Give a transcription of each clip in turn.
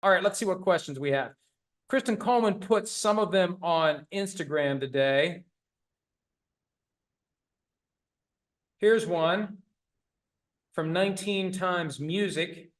All right, let's see what questions we have. Kristen Coleman put some of them on Instagram today. Here's one from 19 Times Music.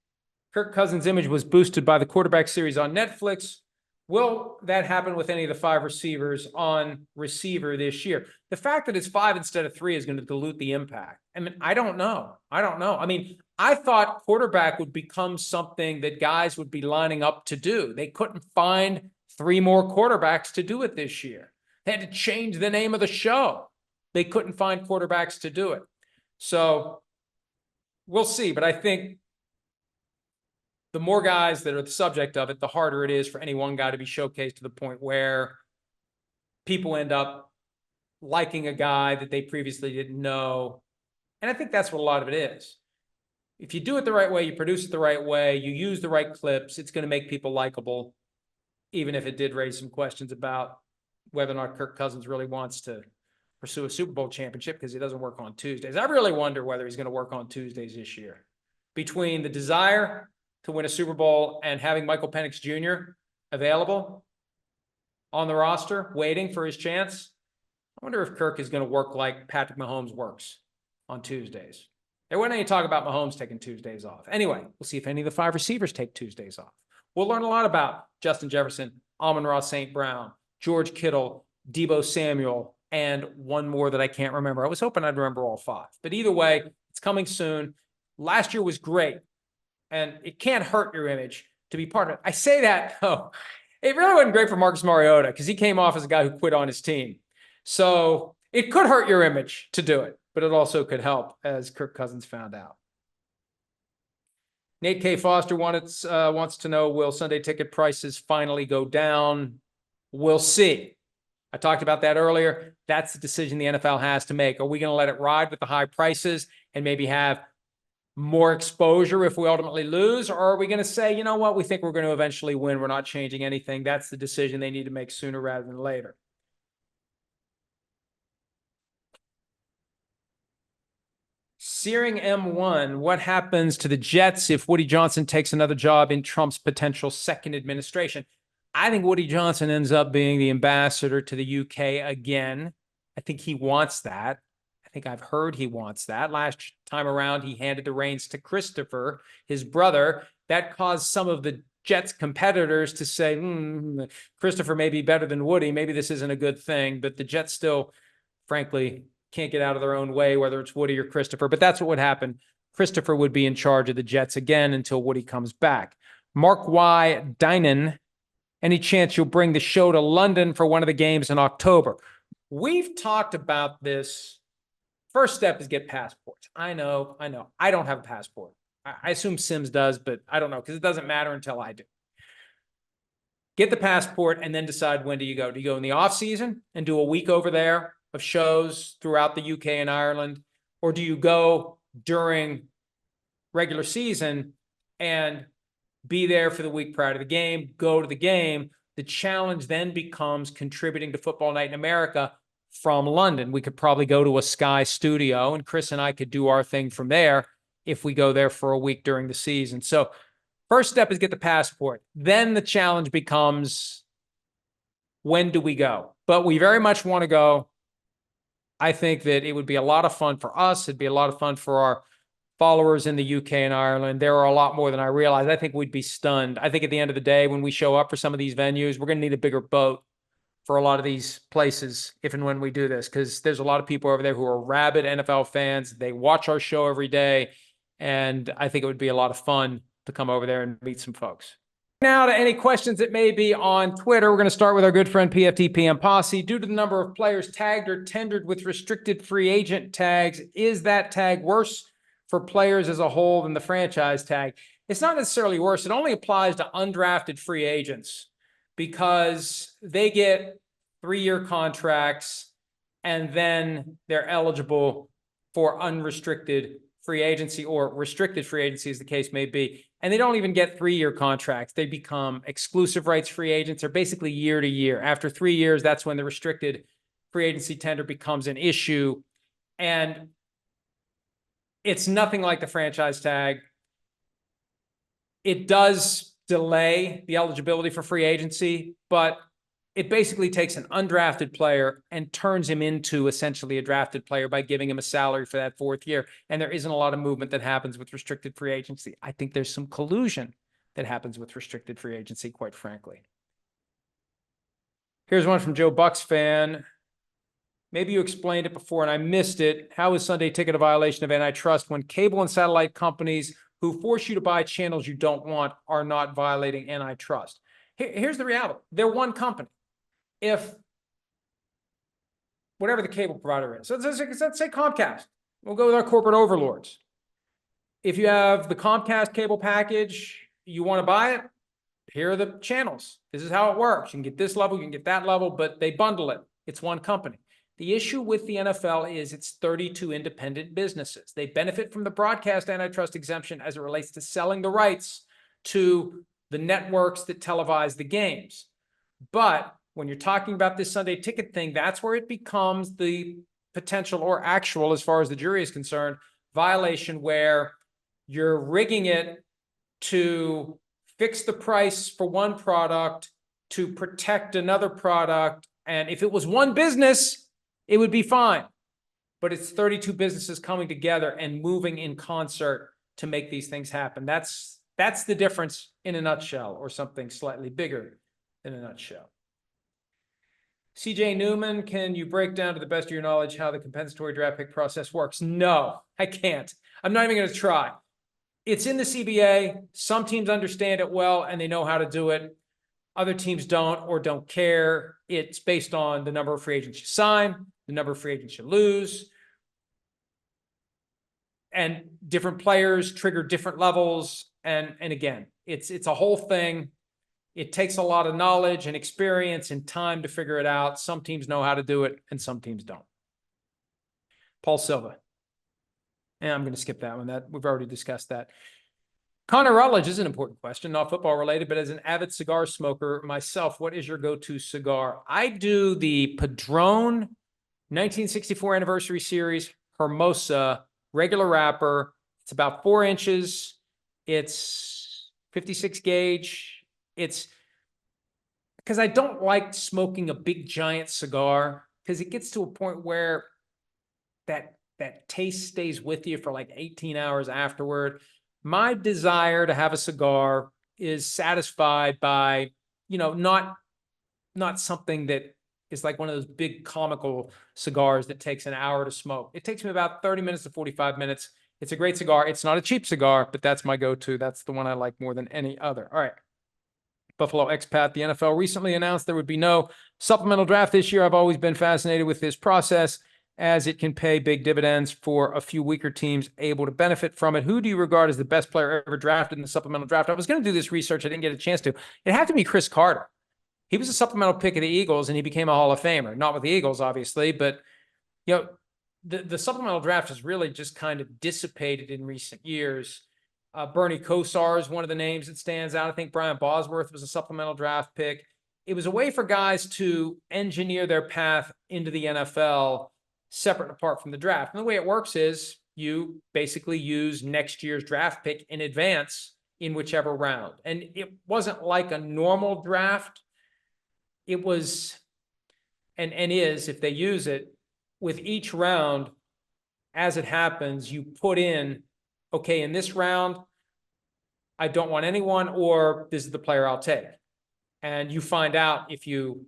Kirk Cousins' image was boosted by the quarterback series on Netflix. Will that happen with any of the 5 receivers on receiver this year? The fact that it's 5 instead of 3 is going to dilute the impact. I mean, I don't know. I mean, I thought quarterback would become something that guys would be lining up to do. They couldn't find 3 more quarterbacks to do it this year. They had to change the name of the show. They couldn't find quarterbacks to do it. So we'll see. But I think the more guys that are the subject of it, the harder it is for any one guy to be showcased to the point where people end up liking a guy that they previously didn't know. And I think that's what a lot of it is. If you do it the right way, you produce it the right way, you use the right clips, it's going to make people likable, even if it did raise some questions about whether or not Kirk Cousins really wants to pursue a Super Bowl championship because he doesn't work on Tuesdays. I really wonder whether he's going to work on Tuesdays this year. Between the desire to win a Super Bowl and having Michael Penix Jr. available on the roster, waiting for his chance, I wonder if Kirk is going to work like Patrick Mahomes works on Tuesdays. There wasn't any talk about Mahomes taking Tuesdays off. Anyway, we'll see if any of the 5 receivers take Tuesdays off. We'll learn a lot about Justin Jefferson, Amon-Ra St. Brown, George Kittle, Deebo Samuel, and one more that I can't remember. I was hoping I'd remember all 5. But either way, it's coming soon. Last year was great, and it can't hurt your image to be part of it. I say that, though. It really wasn't great for Marcus Mariota because he came off as a guy who quit on his team. So it could hurt your image to do it, but it also could help, as Kirk Cousins found out. Nate K. Foster wants to know, will Sunday ticket prices finally go down? We'll see. I talked about that earlier. That's the decision the NFL has to make. Are we going to let it ride with the high prices and maybe have more exposure if we ultimately lose? Or are we going to say, you know what, we think we're going to eventually win. We're not changing anything. That's the decision they need to make sooner rather than later. Searing M1, what happens to the Jets if Woody Johnson takes another job in Trump's potential second administration? I think Woody Johnson ends up being the ambassador to the UK again. I think he wants that. I think I've heard he wants that. Last time around, he handed the reins to Christopher, his brother. That caused some of the Jets competitors to say, Christopher may be better than Woody. Maybe this isn't a good thing. But the Jets still, frankly, can't get out of their own way, whether it's Woody or Christopher. But that's what would happen. Christopher would be in charge of the Jets again until Woody comes back. Mark Y. Dinan, any chance you'll bring the show to London for one of the games in October? We've talked about this. First step is get passports. I know. I don't have a passport. I assume Sims does, but I don't know because it doesn't matter until I do. Get the passport and then decide when do you go. Do you go in the off season and do a week over there of shows throughout the UK and Ireland? Or do you go during regular season and be there for the week prior to the game, go to the game? The challenge then becomes contributing to Football Night in America from London. We could probably go to a Sky studio and Chris and I could do our thing from there if we go there for a week during the season. So first step is get the passport. Then the challenge becomes, when do we go? But we very much want to go. I think that it would be a lot of fun for us. It'd be a lot of fun for our followers in the UK and Ireland. There are a lot more than I realize. I think we'd be stunned. I think at the end of the day, when we show up for some of these venues, we're going to need a bigger boat for a lot of these places if and when we do this, because there's a lot of people over there who are rabid NFL fans. They watch our show every day, and I think it would be a lot of fun to come over there and meet some folks. Now to any questions that may be on Twitter. We're going to start with our good friend PFT PM Posse. Due to the number of players tagged or tendered with restricted free agent tags, is that tag worse for players as a whole than the franchise tag? It's not necessarily worse. It only applies to undrafted free agents because they get 3-year contracts and then they're eligible for unrestricted free agency or restricted free agency, as the case may be. And they don't even get 3-year contracts. They become exclusive rights free agents. They're basically year to year. After 3 years, that's when the restricted free agency tender becomes an issue. And it's nothing like the franchise tag. It does delay the eligibility for free agency, but it basically takes an undrafted player and turns him into essentially a drafted player by giving him a salary for that 4th year. And there isn't a lot of movement that happens with restricted free agency. I think there's some collusion that happens with restricted free agency, quite frankly. Here's one from Joe Bucks fan. Maybe you explained it before and I missed it. How is Sunday Ticket a violation of antitrust when cable and satellite companies who force you to buy channels you don't want are not violating antitrust? Here's the reality. They're one company. If whatever the cable provider is, so let's say Comcast, we'll go with our corporate overlords. If you have the Comcast cable package, you want to buy it, here are the channels. This is how it works. You can get this level, you can get that level, but they bundle it. It's one company. The issue with the NFL is it's 32 independent businesses. They benefit from the broadcast antitrust exemption as it relates to selling the rights to the networks that televise the games. But when you're talking about this Sunday Ticket thing, that's where it becomes the potential or actual, as far as the jury is concerned, violation where you're rigging it to fix the price for one product to protect another product. And if it was one business, it would be fine. But it's 32 businesses coming together and moving in concert to make these things happen. That's the difference in a nutshell, or something slightly bigger in a nutshell. CJ Newman, can you break down to the best of your knowledge how the compensatory draft pick process works? No, I can't. I'm not even going to try. It's in the CBA. Some teams understand it well and they know how to do it. Other teams don't or don't care. It's based on the number of free agents you sign, the number of free agents you lose. And different players trigger different levels. And again, it's a whole thing. It takes a lot of knowledge and experience and time to figure it out. Some teams know how to do it and some teams don't. Paul Silva. And I'm going to skip that one. We've already discussed that. Connor Rutledge is an important question, not football related, but as an avid cigar smoker myself, what is your go-to cigar? I do the Padron 1964 Anniversary Series Hermosa regular wrapper. It's about 4 inches. It's 56 gauge. It's because I don't like smoking a big giant cigar, because it gets to a point where that taste stays with you for like 18 hours afterward. My desire to have a cigar is satisfied by, not something that is like one of those big comical cigars that takes an hour to smoke. It takes me about 30 minutes to 45 minutes. It's a great cigar. It's not a cheap cigar, but that's my go-to. That's the one I like more than any other. All right. Buffalo expat, the NFL recently announced there would be no supplemental draft this year. I've always been fascinated with this process, as it can pay big dividends for a few weaker teams able to benefit from it. Who do you regard as the best player ever drafted in the supplemental draft? I was going to do this research. I didn't get a chance to. It had to be Chris Carter. He was a supplemental pick of the Eagles, and he became a Hall of Famer. Not with the Eagles, obviously, but the supplemental draft has really just kind of dissipated in recent years. Bernie Kosar is one of the names that stands out. I think Brian Bosworth was a supplemental draft pick. It was a way for guys to engineer their path into the NFL separate and apart from the draft. And the way it works is you basically use next year's draft pick in advance in whichever round. And it wasn't like a normal draft. It was, and is, if they use it, with each round, as it happens, you put in, okay, in this round, I don't want anyone, or this is the player I'll take. And you find out if you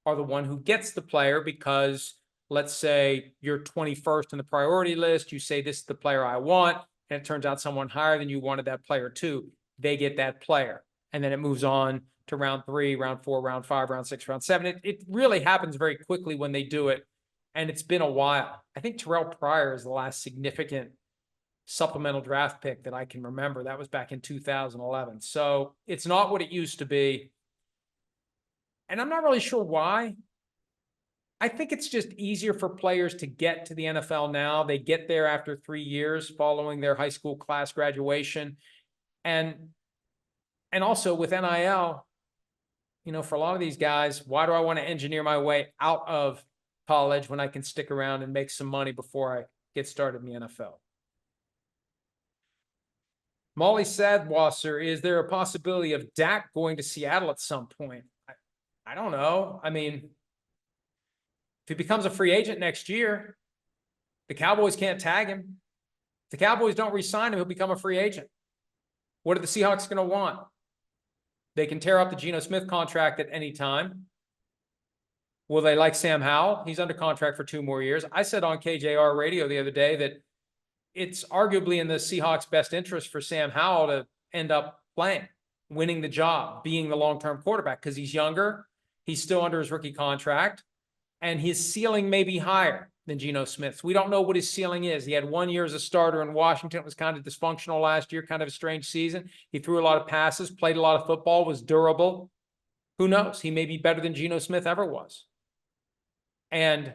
are the one who gets the player because, let's say, you're 21st in the priority list. You say, this is the player I want. And it turns out someone higher than you wanted that player too. They get that player. And then it moves on to round 3, round 4, round 5, round 6, round 7. It really happens very quickly when they do it. And it's been a while. I think Terrell Pryor is the last significant supplemental draft pick that I can remember. That was back in 2011. So it's not what it used to be. And I'm not really sure why. I think it's just easier for players to get to the NFL now. They get there after 3 years following their high school class graduation. And also with NIL, for a lot of these guys, why do I want to engineer my way out of college when I can stick around and make some money before I get started in the NFL? Molly Sadwasser, is there a possibility of Dak going to Seattle at some point? I don't know. I mean, if he becomes a free agent next year, the Cowboys can't tag him. If the Cowboys don't re-sign him, he'll become a free agent. What are the Seahawks going to want? They can tear up the Geno Smith contract at any time. Will they like Sam Howell? He's under contract for 2 more years. I said on KJR radio the other day that it's arguably in the Seahawks' best interest for Sam Howell to end up playing, winning the job, being the long-term quarterback, because he's younger. He's still under his rookie contract, and his ceiling may be higher than Geno Smith's. We don't know what his ceiling is. He had 1 year as a starter in Washington. It was kind of dysfunctional last year, kind of a strange season. He threw a lot of passes, played a lot of football, was durable. Who knows? He may be better than Geno Smith ever was. And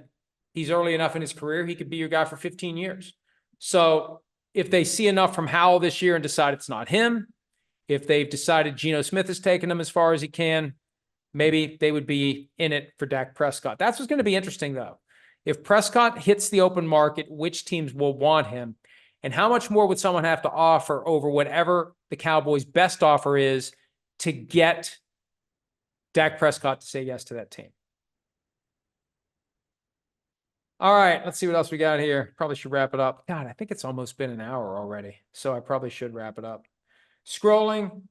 he's early enough in his career, he could be your guy for 15 years. So if they see enough from Howell this year and decide it's not him, if they've decided Geno Smith has taken him as far as he can, maybe they would be in it for Dak Prescott. That's what's going to be interesting, though. If Prescott hits the open market, which teams will want him? And how much more would someone have to offer over whatever the Cowboys' best offer is to get Dak Prescott to say yes to that team? All right, let's see what else we got here. Probably should wrap it up. God, I think it's almost been an hour already, so I probably should wrap it up. Scrolling.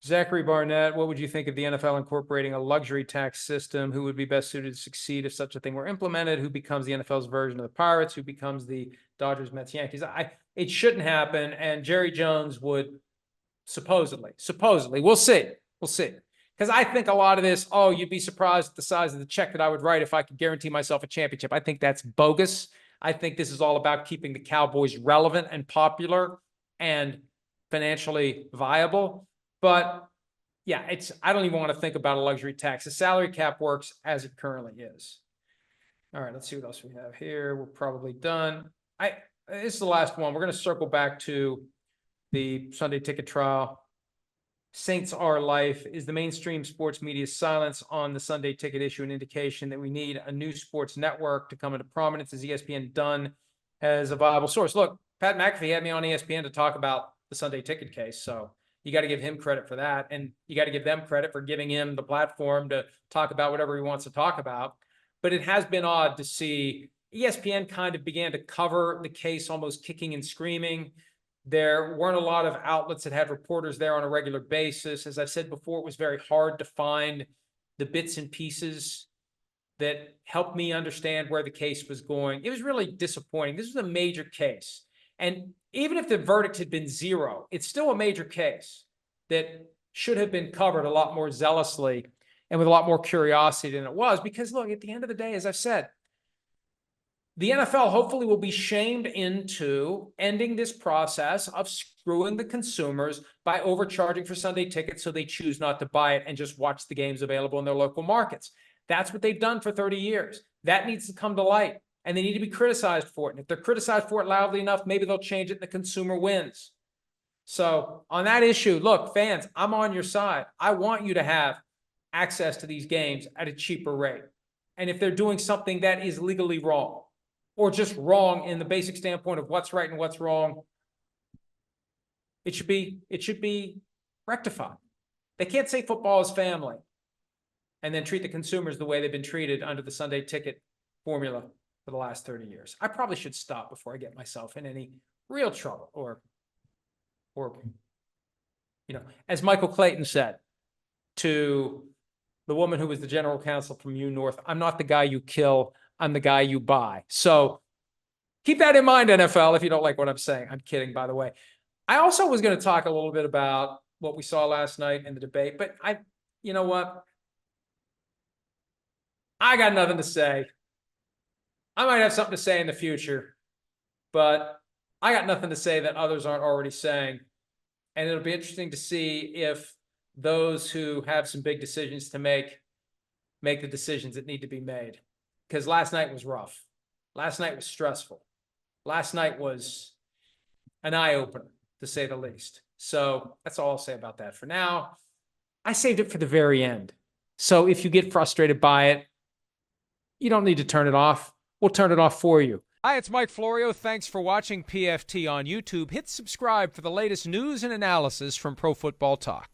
Zachary Barnett, what would you think of the NFL incorporating a luxury tax system? Who would be best suited to succeed if such a thing were implemented? Who becomes the NFL's version of the Pirates? Who becomes the Dodgers, Mets, Yankees? It shouldn't happen, and Jerry Jones would supposedly, we'll see. Because I think a lot of this, you'd be surprised at the size of the check that I would write if I could guarantee myself a championship. I think that's bogus. I think this is all about keeping the Cowboys relevant and popular and financially viable. But yeah, I don't even want to think about a luxury tax. The salary cap works as it currently is. All right, let's see what else we have here. We're probably done. This is the last one. We're going to circle back to the Sunday ticket trial. Saints Are Life. Is the mainstream sports media's silence on the Sunday ticket issue an indication that we need a new sports network to come into prominence? Is ESPN done as a viable source? Look, Pat McAfee had me on ESPN to talk about the Sunday ticket case, so you got to give him credit for that, and you got to give them credit for giving him the platform to talk about whatever he wants to talk about. But it has been odd to see ESPN kind of began to cover the case almost kicking and screaming. There weren't a lot of outlets that had reporters there on a regular basis. As I said before, it was very hard to find the bits and pieces that helped me understand where the case was going. It was really disappointing. This was a major case. And even if the verdict had been 0, it's still a major case that should have been covered a lot more zealously and with a lot more curiosity than it was. Because look, at the end of the day, as I've said, the NFL hopefully will be shamed into ending this process of screwing the consumers by overcharging for Sunday tickets so they choose not to buy it and just watch the games available in their local markets. That's what they've done for 30 years. That needs to come to light, and they need to be criticized for it. And if they're criticized for it loudly enough, maybe they'll change it and the consumer wins. So on that issue, look, fans, I'm on your side. I want you to have access to these games at a cheaper rate. And if they're doing something that is legally wrong, or just wrong in the basic standpoint of what's right and what's wrong, it should be rectified. They can't say football is family and then treat the consumers the way they've been treated under the Sunday ticket formula for the last 30 years. I probably should stop before I get myself in any real trouble or as Michael Clayton said to the woman who was the general counsel from U North, I'm not the guy you kill, I'm the guy you buy. So keep that in mind, NFL, if you don't like what I'm saying. I'm kidding, by the way. I also was going to talk a little bit about what we saw last night in the debate, but you know what? I got nothing to say. I might have something to say in the future, but I got nothing to say that others aren't already saying. And it'll be interesting to see if those who have some big decisions to make the decisions that need to be made. Because last night was rough. Last night was stressful. Last night was an eye-opener, to say the least. So that's all I'll say about that for now. I saved it for the very end. So if you get frustrated by it, you don't need to turn it off. We'll turn it off for you. Hi, it's Mike Florio. Thanks for watching PFT on YouTube. Hit subscribe for the latest news and analysis from Pro Football Talk.